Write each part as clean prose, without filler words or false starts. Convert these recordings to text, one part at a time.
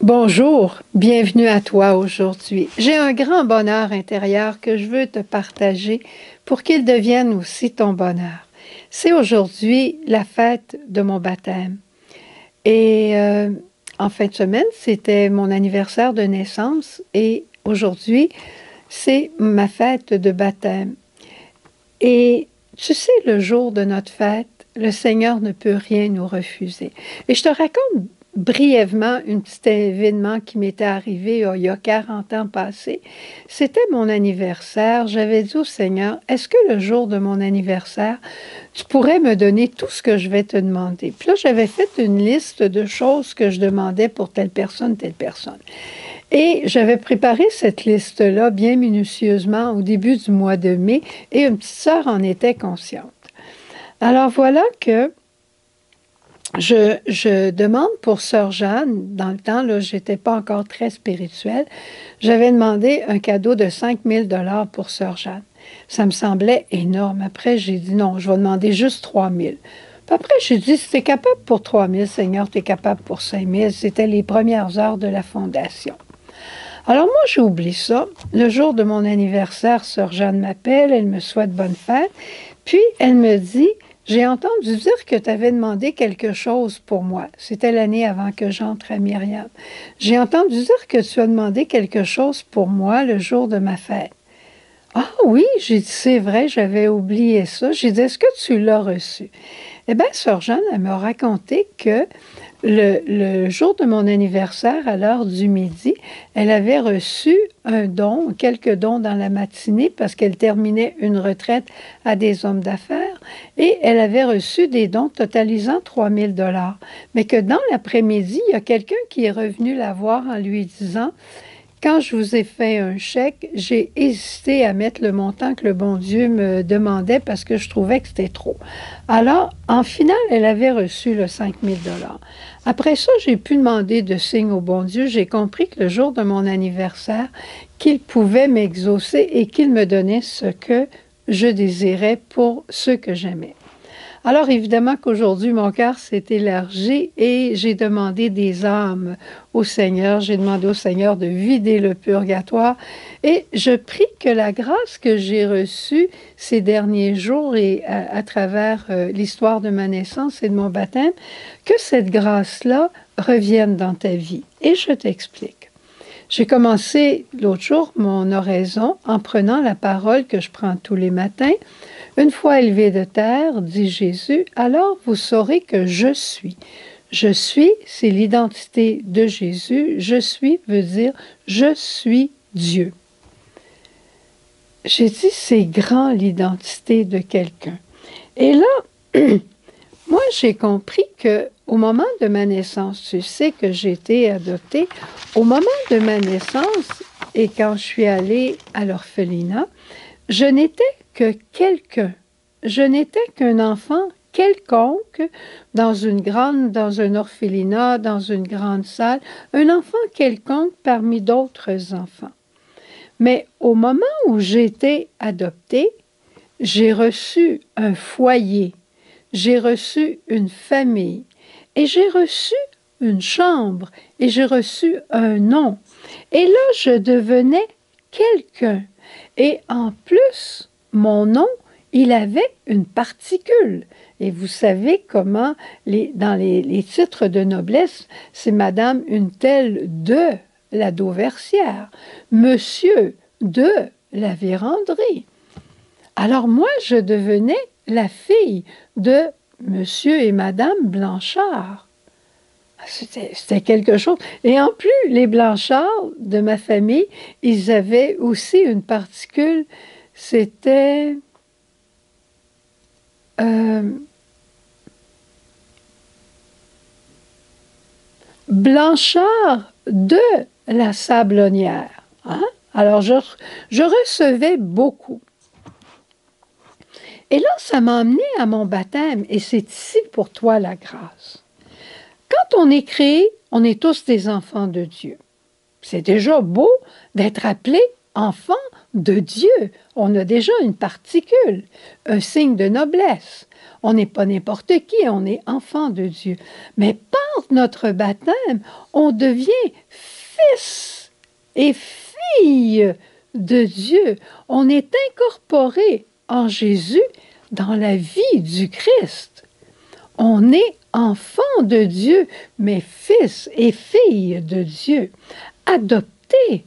Bonjour, bienvenue à toi aujourd'hui. J'ai un grand bonheur intérieur que je veux te partager pour qu'il devienne aussi ton bonheur. C'est aujourd'hui la fête de mon baptême. Et en fin de semaine, c'était mon anniversaire de naissance et aujourd'hui, c'est ma fête de baptême. Et tu sais, le jour de notre fête, le Seigneur ne peut rien nous refuser. Et je te raconte brièvement un petit événement qui m'était arrivé il y a 40 ans passés. C'était mon anniversaire. J'avais dit au Seigneur, est-ce que le jour de mon anniversaire, tu pourrais me donner tout ce que je vais te demander? Puis là, j'avais fait une liste de choses que je demandais pour telle personne, telle personne. Et j'avais préparé cette liste-là bien minutieusement au début du mois de mai et une petite sœur en était consciente. Alors voilà que je demande pour sœur Jeanne, dans le temps, là, je n'étais pas encore très spirituelle, j'avais demandé un cadeau de 5 000 $ pour sœur Jeanne. Ça me semblait énorme. Après, j'ai dit non, je vais demander juste 3 000. Puis après, j'ai dit, si tu es capable pour 3 000, Seigneur, tu es capable pour 5 000. C'était les premières heures de la fondation. Alors moi, j'ai oublié ça. Le jour de mon anniversaire, sœur Jeanne m'appelle, elle me souhaite bonne fête. Puis, elle me dit, j'ai entendu dire que tu avais demandé quelque chose pour moi. C'était l'année avant que j'entre à Myriam. J'ai entendu dire que tu as demandé quelque chose pour moi le jour de ma fête. Ah oui, j'ai dit, c'est vrai, j'avais oublié ça. J'ai dit, est-ce que tu l'as reçu? Eh bien, sœur Jeanne, elle m'a raconté que le jour de mon anniversaire, à l'heure du midi, elle avait reçu un don, quelques dons dans la matinée parce qu'elle terminait une retraite à des hommes d'affaires et elle avait reçu des dons totalisant 3 000 $. Mais que dans l'après-midi, il y a quelqu'un qui est revenu la voir en lui disant: quand je vous ai fait un chèque, j'ai hésité à mettre le montant que le bon Dieu me demandait parce que je trouvais que c'était trop. Alors, en finale, elle avait reçu le 5 000 $. Après ça, j'ai pu demander de signe au bon Dieu. J'ai compris que le jour de mon anniversaire, qu'il pouvait m'exaucer et qu'il me donnait ce que je désirais pour ceux que j'aimais. Alors évidemment qu'aujourd'hui, mon cœur s'est élargi et j'ai demandé des âmes au Seigneur. J'ai demandé au Seigneur de vider le purgatoire et je prie que la grâce que j'ai reçue ces derniers jours et à travers l'histoire de ma naissance et de mon baptême, que cette grâce-là revienne dans ta vie. Et je t'explique. J'ai commencé l'autre jour mon oraison en prenant la parole que je prends tous les matins. Une fois élevé de terre, dit Jésus, alors vous saurez que je suis. Je suis, c'est l'identité de Jésus. Je suis veut dire je suis Dieu. J'ai dit, c'est grand l'identité de quelqu'un. Et là, moi, j'ai compris que au moment de ma naissance, tu sais que j'ai été adoptée, au moment de ma naissance et quand je suis allée à l'orphelinat, je n'étais que quelqu'un. Je n'étais qu'un enfant quelconque dans un orphelinat, dans une grande salle, un enfant quelconque parmi d'autres enfants. Mais au moment où j'ai été adoptée, j'ai reçu un foyer, j'ai reçu une famille et j'ai reçu une chambre et j'ai reçu un nom. Et là, je devenais quelqu'un. Et en plus, mon nom, il avait une particule. Et vous savez comment, dans les titres de noblesse, c'est Madame une telle de la Dauversière, Monsieur de la Vérandrie. Alors moi, je devenais la fille de Monsieur et Madame Blanchard. C'était quelque chose. Et en plus, les Blanchard de ma famille, ils avaient aussi une particule. C'était Blanchard de la Sablonnière. Hein? Alors, je recevais beaucoup. Et là, ça m'a amené à mon baptême. Et c'est ici pour toi la grâce. Quand on est créé, on est tous des enfants de Dieu. C'est déjà beau d'être appelé enfant de Dieu. On a déjà une particule, un signe de noblesse. On n'est pas n'importe qui, on est enfant de Dieu. Mais par notre baptême, on devient fils et fille de Dieu. On est incorporé en Jésus dans la vie du Christ. On est enfant de Dieu, mais fils et fille de Dieu, adoptés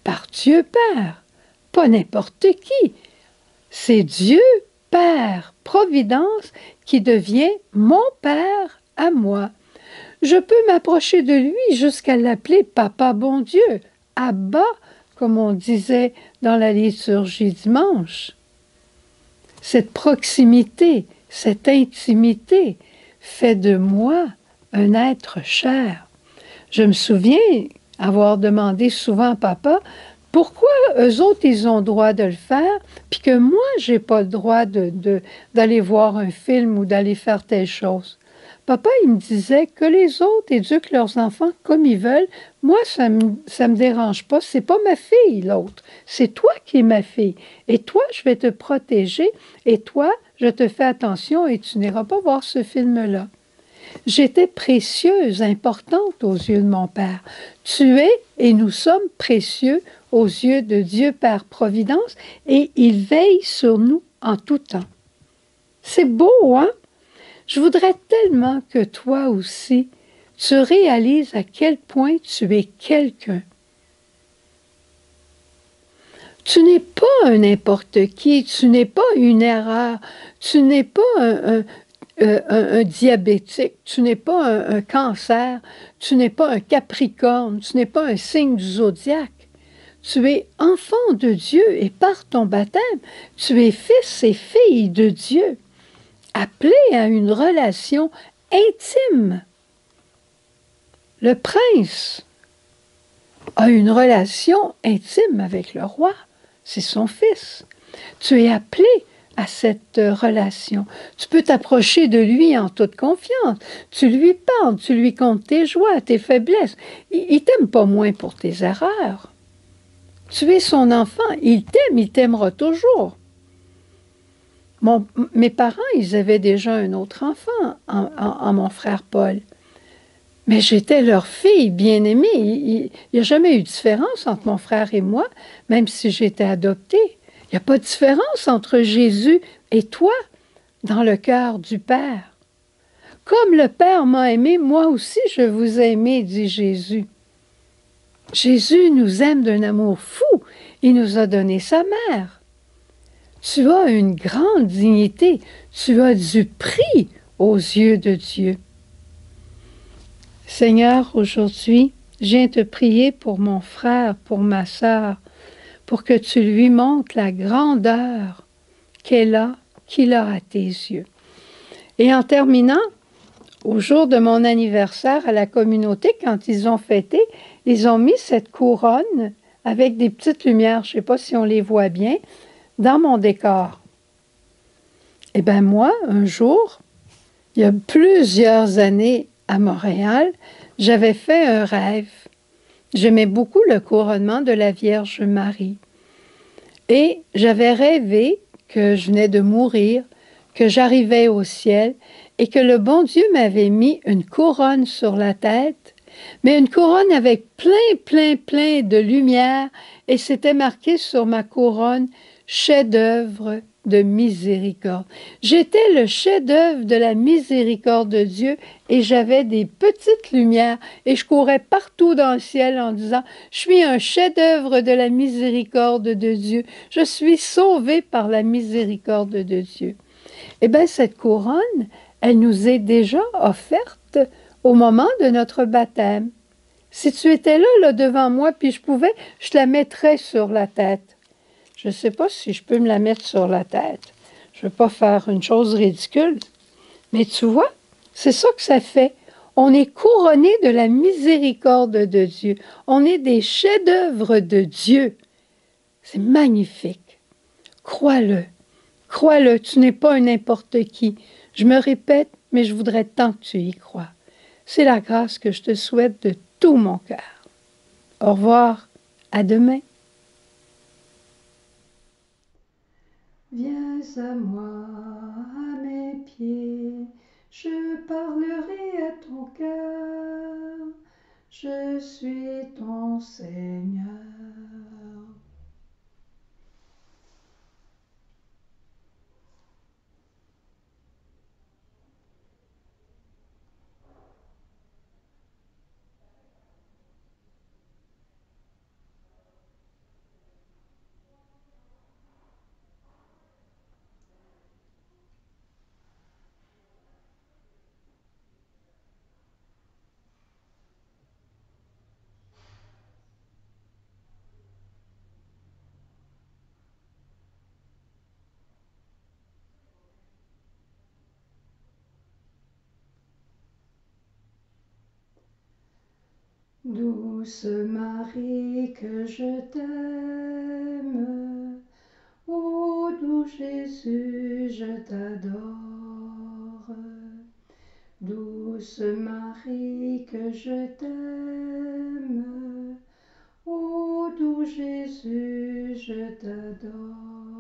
par Dieu Père, pas n'importe qui. C'est Dieu Père, Providence, qui devient mon Père à moi. Je peux m'approcher de lui jusqu'à l'appeler Papa bon Dieu, Abba, comme on disait dans la liturgie dimanche. Cette proximité, cette intimité fait de moi un être cher. Je me souviens avoir demandé souvent à papa pourquoi eux autres, ils ont le droit de le faire, puis que moi, j'ai pas le droit d'aller voir un film ou d'aller faire telle chose. Papa, il me disait que les autres éduquent leurs enfants comme ils veulent. Moi, ça me dérange pas. C'est pas ma fille, l'autre. C'est toi qui es ma fille. Et toi, je vais te protéger. Et toi, je te fais attention et tu n'iras pas voir ce film-là. J'étais précieuse, importante aux yeux de mon Père. Tu es et nous sommes précieux aux yeux de Dieu Père Providence et il veille sur nous en tout temps. C'est beau, hein? Je voudrais tellement que toi aussi, tu réalises à quel point tu es quelqu'un. Tu n'es pas un n'importe qui, tu n'es pas une erreur, tu n'es pas un diabétique, tu n'es pas un cancer, tu n'es pas un capricorne, tu n'es pas un signe du zodiaque. Tu es enfant de Dieu et par ton baptême, tu es fils et fille de Dieu, appelé à une relation intime. Le prince a une relation intime avec le roi, c'est son fils. Tu es appelé à cette relation. Tu peux t'approcher de lui en toute confiance. Tu lui parles, tu lui contes tes joies, tes faiblesses. Il t'aime pas moins pour tes erreurs. Tu es son enfant, il t'aime, il t'aimera toujours. Mes parents, ils avaient déjà un autre enfant en mon frère Paul. Mais j'étais leur fille bien-aimée. Il n'y a jamais eu de différence entre mon frère et moi, même si j'étais adoptée. Il n'y a pas de différence entre Jésus et toi dans le cœur du Père. Comme le Père m'a aimé, moi aussi je vous ai aimé, dit Jésus. Jésus nous aime d'un amour fou. Il nous a donné sa mère. Tu as une grande dignité. Tu as du prix aux yeux de Dieu. Seigneur, aujourd'hui, je viens te prier pour mon frère, pour ma sœur, pour que tu lui montres la grandeur qu'il a à tes yeux. Et en terminant, au jour de mon anniversaire à la communauté, quand ils ont fêté, ils ont mis cette couronne avec des petites lumières, je ne sais pas si on les voit bien, dans mon décor. Eh bien moi, un jour, il y a plusieurs années à Montréal, j'avais fait un rêve. J'aimais beaucoup le couronnement de la Vierge Marie. Et j'avais rêvé que je venais de mourir, que j'arrivais au ciel et que le bon Dieu m'avait mis une couronne sur la tête, mais une couronne avec plein de lumière et c'était marqué sur ma couronne « Chef-d'œuvre de miséricorde ». J'étais le chef-d'œuvre de la miséricorde de Dieu et j'avais des petites lumières et je courais partout dans le ciel en disant « Je suis un chef-d'œuvre de la miséricorde de Dieu. Je suis sauvé par la miséricorde de Dieu. » Eh bien, cette couronne, elle nous est déjà offerte au moment de notre baptême. Si tu étais là devant moi, puis je pouvais, je te la mettrais sur la tête. Je ne sais pas si je peux me la mettre sur la tête. Je ne veux pas faire une chose ridicule. Mais tu vois, c'est ça que ça fait. On est couronné de la miséricorde de Dieu. On est des chefs-d'œuvre de Dieu. C'est magnifique. Crois-le. Crois-le, tu n'es pas un n'importe qui. Je me répète, mais je voudrais tant que tu y crois. C'est la grâce que je te souhaite de tout mon cœur. Au revoir, à demain. Viens à moi, à mes pieds, je parlerai à ton cœur. je suis ton Seigneur. Douce Marie, que je t'aime, ô doux Jésus, je t'adore. Douce Marie, que je t'aime, ô doux Jésus, je t'adore.